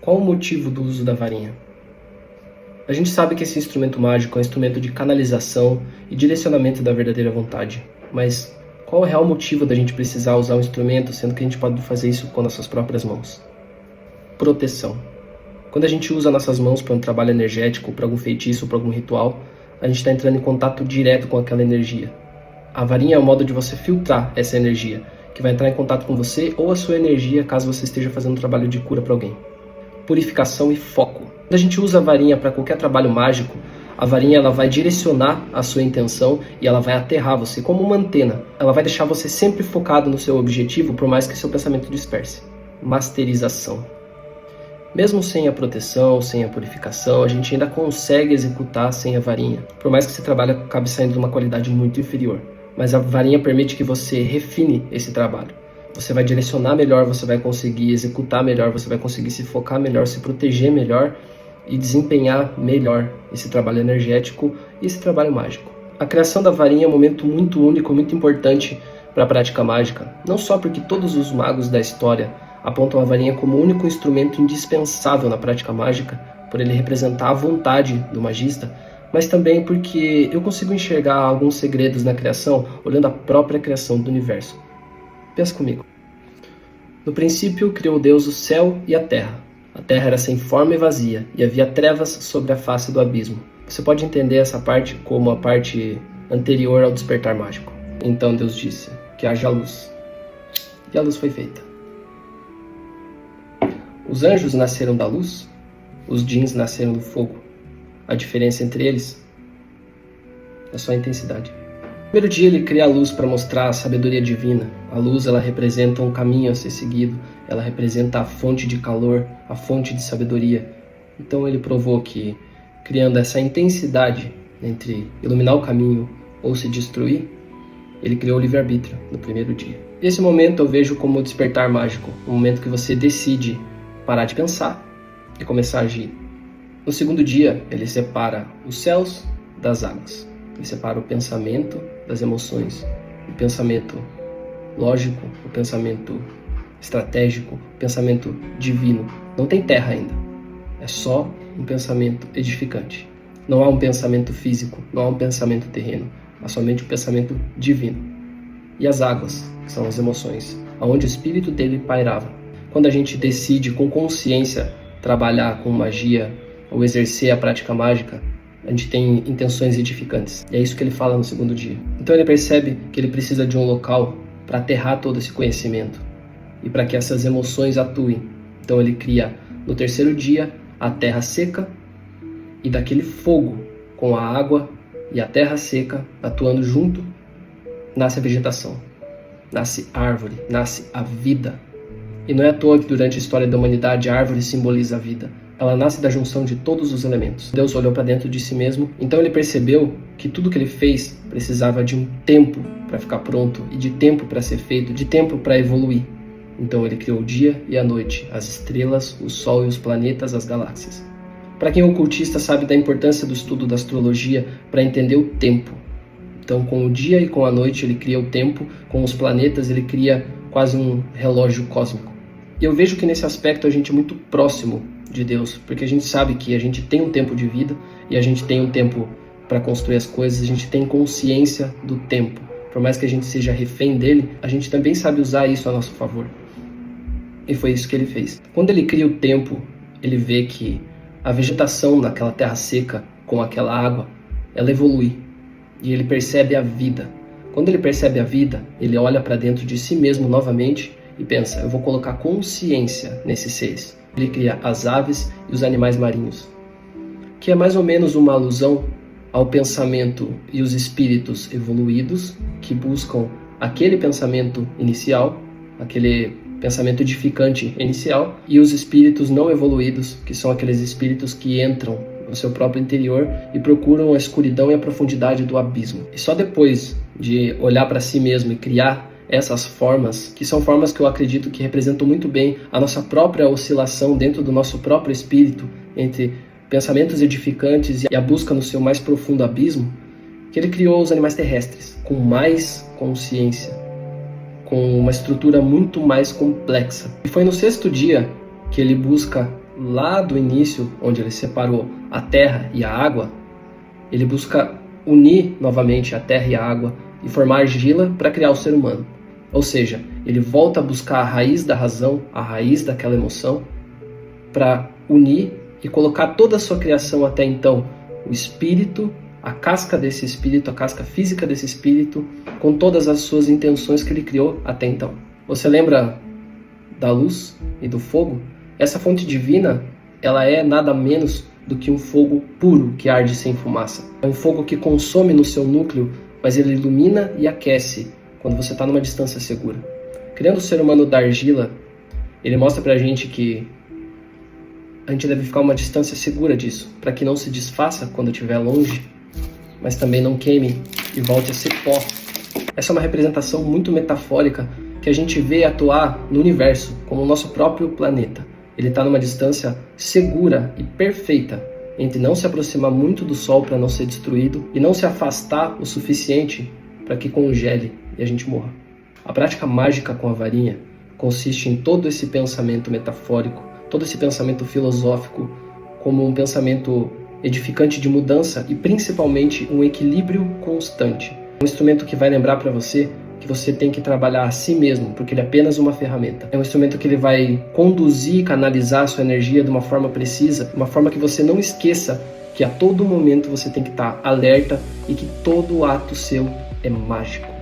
Qual o motivo do uso da varinha? A gente sabe que esse instrumento mágico é um instrumento de canalização e direcionamento da verdadeira vontade, mas qual é o real motivo da gente precisar usar um instrumento, sendo que a gente pode fazer isso com nossas próprias mãos? Proteção. Quando a gente usa nossas mãos para um trabalho energético, para algum feitiço, para algum ritual, a gente está entrando em contato direto com aquela energia. A varinha é o modo de você filtrar essa energia, que vai entrar em contato com você ou a sua energia caso você esteja fazendo um trabalho de cura para alguém. Purificação e foco. Quando a gente usa a varinha para qualquer trabalho mágico, a varinha ela vai direcionar a sua intenção e ela vai aterrar você como uma antena. Ela vai deixar você sempre focado no seu objetivo, por mais que seu pensamento disperse. Masterização. Mesmo sem a proteção, sem a purificação, a gente ainda consegue executar sem a varinha. Por mais que esse trabalho acabe saindo de uma qualidade muito inferior. Mas a varinha permite que você refine esse trabalho. Você vai direcionar melhor, você vai conseguir executar melhor, você vai conseguir se focar melhor, se proteger melhor e desempenhar melhor esse trabalho energético e esse trabalho mágico. A criação da varinha é um momento muito único, muito importante para a prática mágica. Não só porque todos os magos da história apontam a varinha como o único instrumento indispensável na prática mágica, por ele representar a vontade do magista, mas também porque eu consigo enxergar alguns segredos na criação olhando a própria criação do universo. Pensa comigo. No princípio criou Deus o céu e a terra. A terra era sem forma e vazia, e havia trevas sobre a face do abismo. Você pode entender essa parte como a parte anterior ao despertar mágico. Então Deus disse que haja luz. E a luz foi feita. Os anjos nasceram da luz, os djinns nasceram do fogo. A diferença entre eles é só a intensidade. No primeiro dia ele cria a luz para mostrar a sabedoria divina. A luz ela representa um caminho a ser seguido, ela representa a fonte de calor, a fonte de sabedoria. Então ele provou que, criando essa intensidade entre iluminar o caminho ou se destruir, ele criou o livre-arbítrio no primeiro dia. Esse momento eu vejo como o despertar mágico, um momento que você decide parar de pensar e começar a agir. No segundo dia, ele separa os céus das águas. Ele separa o pensamento das emoções, o pensamento lógico, o pensamento estratégico, o pensamento divino. Não tem terra ainda. É só um pensamento edificante. Não há um pensamento físico, não há um pensamento terreno. Há somente um pensamento divino. E as águas, que são as emoções, aonde o espírito dele pairava. Quando a gente decide com consciência trabalhar com magia ou exercer a prática mágica, a gente tem intenções edificantes. E é isso que ele fala no segundo dia. Então ele percebe que ele precisa de um local para aterrar todo esse conhecimento e para que essas emoções atuem. Então ele cria no terceiro dia a terra seca, e daquele fogo com a água e a terra seca atuando junto, nasce a vegetação, nasce a árvore, nasce a vida. E não é à toa que durante a história da humanidade a árvore simboliza a vida. Ela nasce da junção de todos os elementos. Deus olhou para dentro de si mesmo, então ele percebeu que tudo que ele fez precisava de um tempo para ficar pronto, e de tempo para ser feito, de tempo para evoluir. Então ele criou o dia e a noite, as estrelas, o sol e os planetas, as galáxias. Para quem é ocultista sabe da importância do estudo da astrologia para entender o tempo. Então com o dia e com a noite ele cria o tempo, com os planetas ele cria quase um relógio cósmico. E eu vejo que nesse aspecto a gente é muito próximo de Deus, porque a gente sabe que a gente tem um tempo de vida e a gente tem um tempo para construir as coisas, a gente tem consciência do tempo. Por mais que a gente seja refém dele, a gente também sabe usar isso a nosso favor. E foi isso que ele fez. Quando ele cria o tempo, ele vê que a vegetação naquela terra seca, com aquela água, ela evolui. E ele percebe a vida. Quando ele percebe a vida, ele olha para dentro de si mesmo novamente e pensa, eu vou colocar consciência nesses seres. Ele cria as aves e os animais marinhos, que é mais ou menos uma alusão ao pensamento e os espíritos evoluídos que buscam aquele pensamento inicial, aquele pensamento edificante inicial, e os espíritos não evoluídos, que são aqueles espíritos que entram no seu próprio interior e procuram a escuridão e a profundidade do abismo. E só depois de olhar para si mesmo e criar essas formas, que são formas que eu acredito que representam muito bem a nossa própria oscilação dentro do nosso próprio espírito, entre pensamentos edificantes e a busca no seu mais profundo abismo, que ele criou os animais terrestres, com mais consciência, com uma estrutura muito mais complexa. E foi no sexto dia que ele busca lá do início, onde ele separou a terra e a água, ele busca unir novamente a terra e a água e formar argila para criar o ser humano. Ou seja, ele volta a buscar a raiz da razão, a raiz daquela emoção, para unir e colocar toda a sua criação até então, o espírito, a casca desse espírito, a casca física desse espírito, com todas as suas intenções que ele criou até então. Você lembra da luz e do fogo? Essa fonte divina, ela é nada menos do que um fogo puro que arde sem fumaça. É um fogo que consome no seu núcleo, mas ele ilumina e aquece quando você está numa distância segura. Criando o ser humano da argila, ele mostra pra gente que a gente deve ficar uma distância segura disso, para que não se desfaça quando estiver longe, mas também não queime e volte a ser pó. Essa é uma representação muito metafórica que a gente vê atuar no universo, como o nosso próprio planeta. Ele está numa distância segura e perfeita entre não se aproximar muito do Sol para não ser destruído e não se afastar o suficiente para que congele e a gente morra. A prática mágica com a varinha consiste em todo esse pensamento metafórico, todo esse pensamento filosófico, como um pensamento edificante de mudança e principalmente um equilíbrio constante. Um instrumento que vai lembrar para você que você tem que trabalhar a si mesmo, porque ele é apenas uma ferramenta. É um instrumento que ele vai conduzir, canalizar a sua energia de uma forma precisa, de uma forma que você não esqueça que a todo momento você tem que estar alerta e que todo ato seu é mágico.